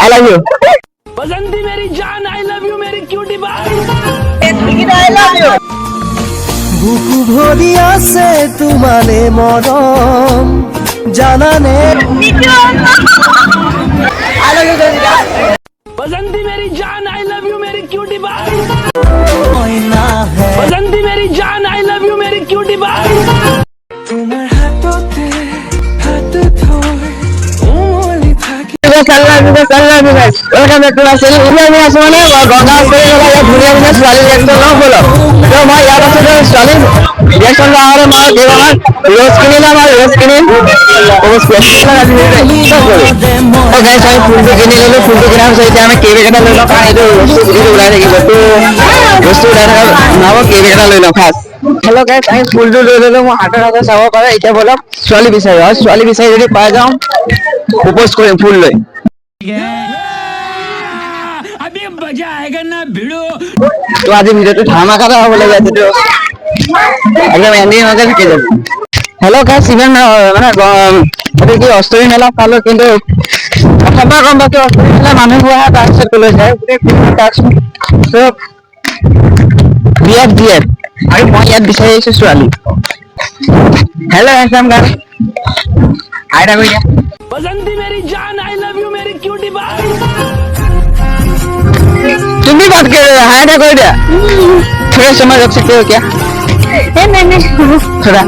I love you Basanti मेरी जान, I love you मेरी cutie bye. I love you বুকু ভরি আছে তোমারে মরম জানানে आई लव यू बसंती मेरी जान, आई लव यू मेरी क्यूटी बाय। না হে बसंती मेरी जान, आई लव यू मेरी क्यूटी बाय। তোমার হাততে হাত ধরে ওমলি থাকি हेलो गाइस আমি ফুলটো লৈ ললো মই হাতৰ হাতে চাব পাৰে এতিয়া বলক ছোৱালী বিচাৰি যদি পাই যাওঁ প্ৰপ'জ কৰিম ফুল লৈ अभी मजा आएगा ना भिड़ो। তো আজি ভিডিওটো ধামাকাটা হ'ব লাগে যেটো একদম এন্ডিং হৈ থাকি যাব হেল্ল' গাইস ইভেন মানে এটা কি অষ্টমী মেলা পালো কিন্তু প্ৰথমবাৰ গম পাইছো অষ্টমী মেলা মানুহবোৰ আহে তাৰপিছত কলৈ যায় গোটেই তাৰপিছত চব বিয়াত দিয়ে আৰু মই ইয়াত বিচাৰি আহিছো ছোৱালী হেল্ল' এছাম গান আইডা কই দিয়া बसंती मेरी जान, आई लव यू मेरी क्यूटी बाय। তুমি बात कर रहे हो हाइडा कर दिया थोड़ा समय रख सकते हो क्या नहीं थोड़ा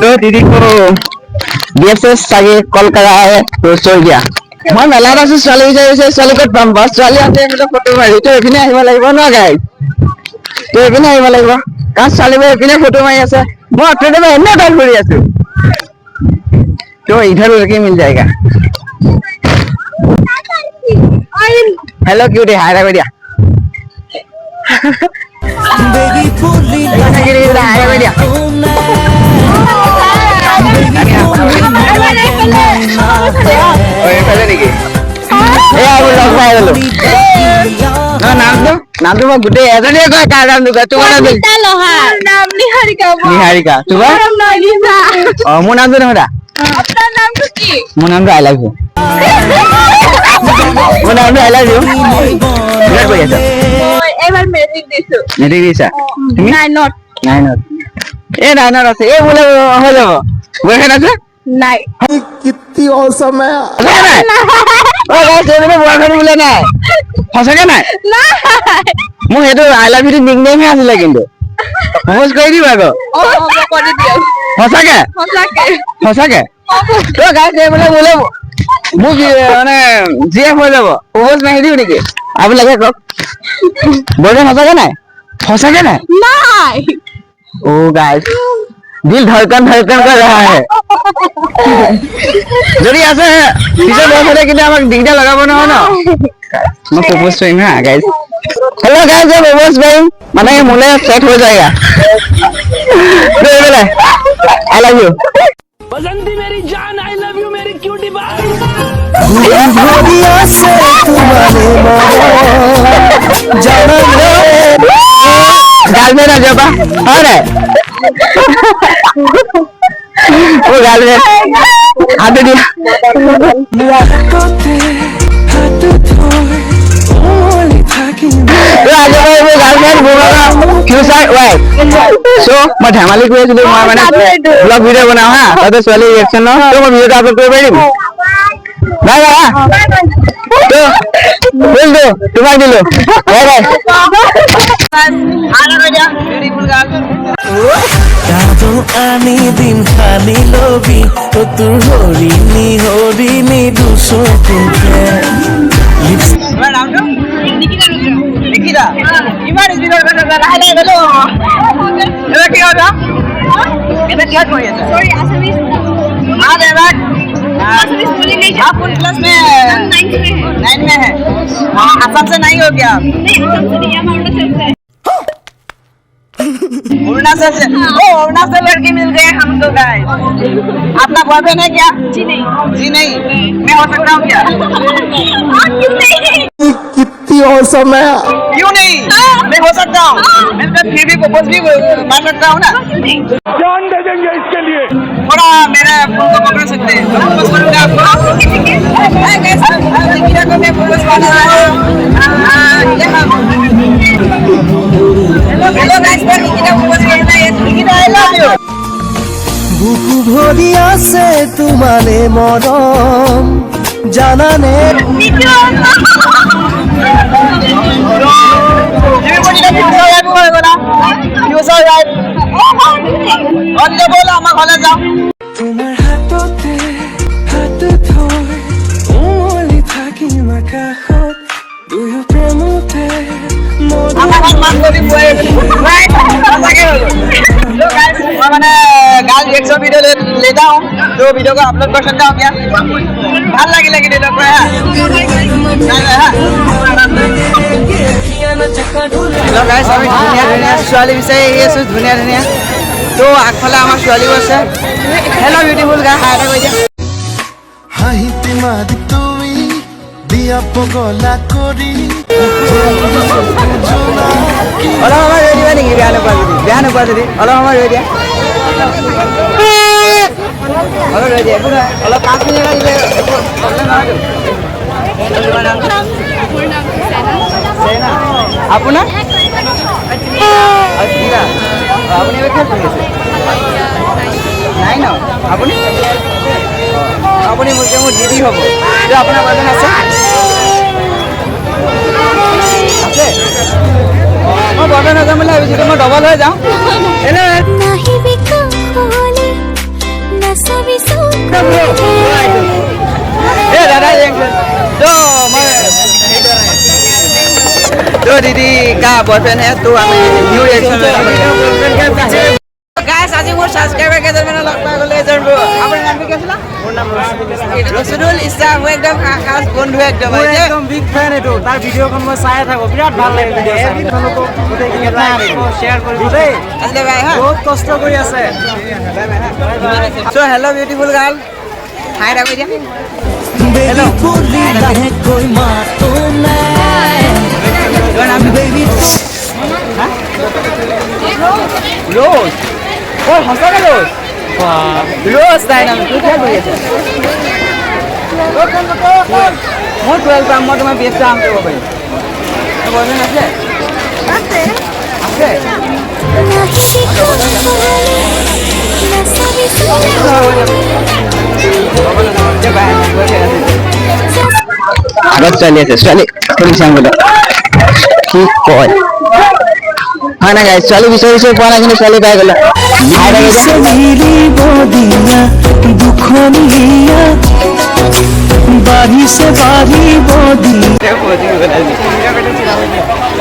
तो दीदी को बीएसएस आगे कॉल करा है तो सो गया मैं मेला आছো ছোৱালী বিচাৰিছে ছোৱালী ক'ত পাম বাস ছোৱালী আছে মানে ফটো মাৰি তো এপিনে আহিব লাগিব ন গাইস তো এপিনে আহিব লাগিব কাজ ছোৱালীবোৰ এপিনে ফটো মাৰি আছে মই অট্ৰেতে এনে টাইম কৰি আছো तो इधर लड़के मिल जाएगा हेलो क्यूटी हाय रा बढ़िया বেগি ফুলি हाय बढ़िया ओए पहले देखिए ए अब लोग भाई लो ना नाम तो मैं गुड्डे ऐसा नहीं कोई का नाम दूंगा तुम्हारा नाम निहारिका तुम्हारा ओ मो नाम तो ना আপনার নাম কি? मो नाम तो आई लव यू मो नाम तो आई लव यू বিরাট কই আছে এবার মেজিক দিছো। মেট্রিক দিছা তুমি নাই নট নাইনত এ নাইনত আছে এ বলে হৈ যাব বয়ফ্রেন্ড আছে নাই। কিত্তি অসম है ও গাইস এবারে বয়ফ্রেন্ড বলে নাই সঁচাকে নাই নাই। মোৰ হেতু আই লাভ ইউ নিকনেম হে আছিল কিন্তু প্ৰপ'জ কৰি দিবা আকৌ ও করে দিও। সঁচাকে সঁচাকে। সঁচাকে তো গাইস এবারে বলে মোক মানে জিএফ হৈ যাব প্ৰপ'জ মাৰি দিও নেকি আপুনি লাগে কওক বয়ফ্রেন্ড সঁচাকে নাই সঁচাকে নাই নাই। ओ गाइस दिल धड़कन कर रहा है যদি আছে পিছে বছরে কিন্তু আমাক দিগদাৰ লগাব নহয় ন মই প্ৰপ'জ কৰিম হা গাইস हेलो गाइस मैं प्रपोज करूं মানে মোলে সেট हो जाएगा तो ये बोले आई लव यू बसंती मेरी जान, आई लव यू मेरी क्यूटी बाय। ভরি আছে তোমারে মরম জানানে गाल में ना जाबा अरे वो गाल में हाथ दे दिया হাততে হাত ধরে ওমলি থাকি तो आज वो गाल में बोला क्यों साइड वाई सो मैं धमाली কৰি আছিলো মই মানে ব্লগ ভিডিও বনাও হা তাতে ছোৱালী ৰিঅ্যাকচন ন তো মই ভিডিওটা আপলোড কৰিব পাৰিম বাই বাই তো বল দো তোমাক দিলো বাই বাই আনা রইয়া বিউটিফুল গার্ল কাজল আনি দিন খানি লবি ও তোর হরিণী দুচকুকে তোমার নাম তো নিকিতা ইমান স্পিডত কথা লাহে লাহে গলো এটা কি কথা এটা কি কৰি আছে সরি আসামিস। आ दे बैठ आसामीज बोली नहीं आप कौन क्लास में हम 9th में है। 9 में है असम से नहीं हो क्या आप नहीं असम से नहीं, हम अरुणाचल से है। अरुणाचल से ओ अरुणाचल लड़की मिल गए हम तो गाइस आपका बॉयफ्रेंड है क्या जी नहीं। जी नहीं मैं हो सकता हूँ क्या आप क्यों नहीं? कित्ती औसम है क्यों नहीं मैं हो सकता हूँ मैं तो फिर भी प्रपोज भी मार सकता हूँ ना जान दे देंगे इसके लिए। थोड़ा मेरे फोन को पकड़ सकते हैं प्रपोज करूँगा आपको को मैं प्रपोज कर रहा हूं। हेलो गाइस, मैं निकिता प्रपोज कर रहा है। निकिता आई लव यू। বুকু ভরি আছে তোমারে মরম জানানে তোমার হাততে হাত থৈ উমলি থাকিম আকাশত দুয়ো প্ৰেমতে गाल रिएक्शन वीडियो लेता हूँ, जो वीडियो को अपलोड कर सकता हूँ क्या? ভাল লাগিলে कि लोग हेलो गाइस, আমি ধুনীয়া ধুনীয়া ছোৱালী বিচাৰি আহি আছোঁ, ধুনীয়া ধুনীয়া। তো আগফালে আমাৰ ছোৱালীও আছে। হেল্ল' বিউটিফুল গাই, হাই এটা কৈ দিয়া। হাঁহিতে মাৰি তুমি দিয়া পগলা কৰি অলপ সময় ৰৈ দিবা নেকি? বেয়া নোপোৱা যদি অলপ সময় ৰৈ দিয়া। অলপ ৰৈ দিয়া, একো নহয়। অলপ 5 মিনিট দিলে একো প্ৰব্লেম নহয়তো। আপোনাৰ আপুনি এবাৰ কিহত পঢ়ি আছে? 9 আপুনি আপুনি মোৰ দিদি হ'ব। আপোনাৰ বয়ফ্ৰেণ্ড আছে? আছে? মই বয়ফ্ৰেণ্ড হৈ যাম বুলি ভাবিছিলোঁ, মই ডবল হৈ যাওঁ। दादा तो दीदी का बॉयफ्रेंड है, तो हमें न्यू रिएक्शन गाइस আজি মোৰ সাবস্ক্ৰাইবাৰ কেইজনমানে লগ পাই গলে এজন আপোনাৰ নাম কি আছিল? মোৰ নাম ৰসুদুল ইসলাম। মই একদম খাস বন্ধু, একদম বিগ ফ্যান। এইটো তাৰ ভিডিঅ'খন মই চাই থাকো, বিৰাট ভাল লাগে ভিডিঅ' চাই। আপোনালোকক গোটেইখিনি শ্বেয়াৰ কৰিব দেই। আছিলে ভাই, হা বহুত কষ্ট কৰি আছে। সো হেল্ল' বিউটিফুল গাৰ্ল, হাই এটা কৈ দিয়া। বেবি পুলি লাহে কৈ মাতো নাই তোৰ নাম বেবি ৰোজ। ও সঁচাকে ৰোজ? ৰোজ তাই নাম। তোৰ কিয় কৰি আছে? মই 12 পাম, মই তোমাৰ বেষ্ট কাম কৰিব পাৰিম। তোৰ বয়ফ্ৰেণ্ড আছে? আছে? আগত ছোৱালী আছে, ছোৱালী কৰি চাম বোলে কি কয়। হয় না গাইছ, ছোৱালী বিচাৰিছো পোৱা নাই, কিন্তু ছোৱালী পাই গ'লা। দুখনীয়া বাঢ়িছে বাঢ়িব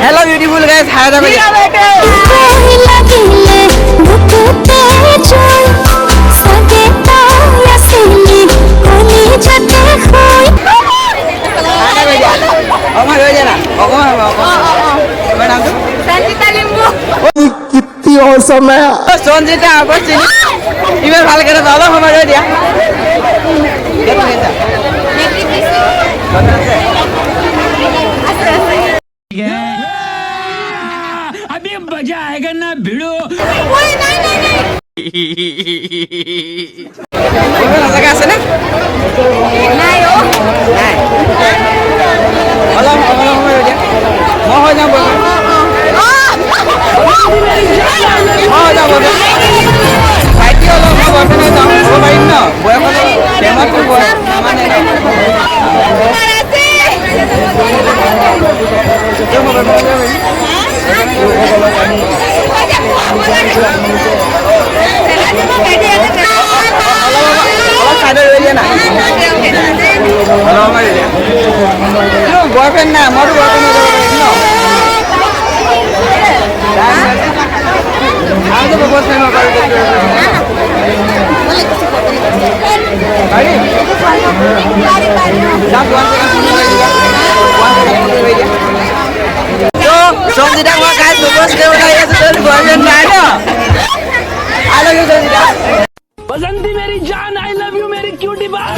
হেল্ল' বিউটিফুল গাইছ, হাই এটা কৈ দিয়া। অকমান ৰৈ দিয়া না, অকমান তোমাৰ নামটো? কিত্তি অসম है সঞ্জিতা আগত চিনি ইমান ভালকে অলপ সময় ৰৈ দিয়া। अभी मजा आएगा ना भिड़ो। সঁচাকে আছে নে? নাই। অলপ সময় ৰৈ দিয়া, মই হৈ যাম বয়ফ্ৰেণ্ড। ভাইটি অলপ মই বয়ফ্ৰেণ্ড হৈ যাওঁ, হ'ব পাৰিম ন? বয়স প্ৰেমতটো বয়স নামানে ন। অলপ চাইডত ৰৈ দিয়া না। অলপ সময় ৰৈ দিয়া। বয়ফ্ৰেণ্ড নাই, মইতো বয়ফ্ৰেণ্ড হৈ যাব পাৰিম ন? আমি তো প্ৰপোজ কৰব পাৰি তো সঞ্জিতা মই গাইজ প্ৰপোজ কৰিব লাগি আছে, তোৰ বয়ফ্ৰেণ্ড নাই ন? I love you Sanjita. बसंती मेरी जान, आई लव यू मेरी क्यूटी बाय।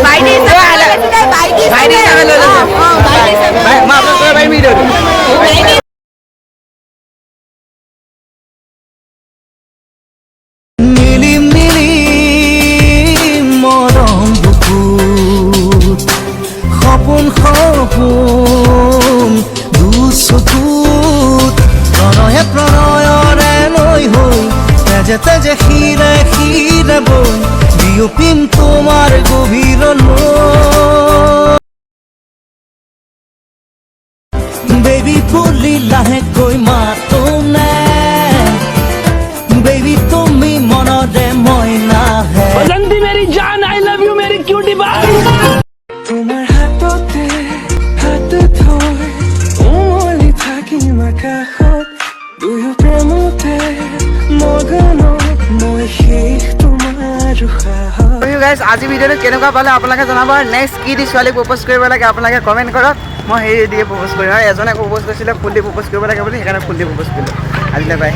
বাইটি ভাইটি হিচাপে লৈ লৈছে মই আপলোড কৰিব পাৰিম ভিডিঅ'টো মিলি মিলি মৰম বুকুত সপোন সপোন দুচকুত প্ৰণয়ে প্ৰণয়ৰে লৈ হৈ তেজে তেজে শিৰে শিৰে বৈ বিয়পিম তোমাৰ গভীৰলৈ বেবী বুলি লাহেকৈ মাতো নাই বেবী তুমি মনৰে মইনাহে बसंती मेरी जान आई लव यू मेरी क्यूटी बाई তোমাৰ হাততে হাত থৈ উমলি থাকিম আকাশত দুয়ো প্ৰেমতে মগন মই শেষ তোমাৰ উশাহত গাইজ আজি ভিডিঅ'টো কেনেকুৱা পালে আপোনালোকে জনাব আৰু নেক্সট কি দি ছোৱালীক প্ৰপ'জ কৰিব লাগে আপোনালোকে কমেণ্ট কৰক মই সেই দিয়ে প্ৰপ'জ কৰিম আৰু এজনে প্ৰপ'জ কৰিছিলে ফুল দি প্ৰপ'জ কৰিব লাগে বুলি সেইকাৰণে ফুল দি প্ৰপ'জ কৰিলোঁ আজিলৈ বাই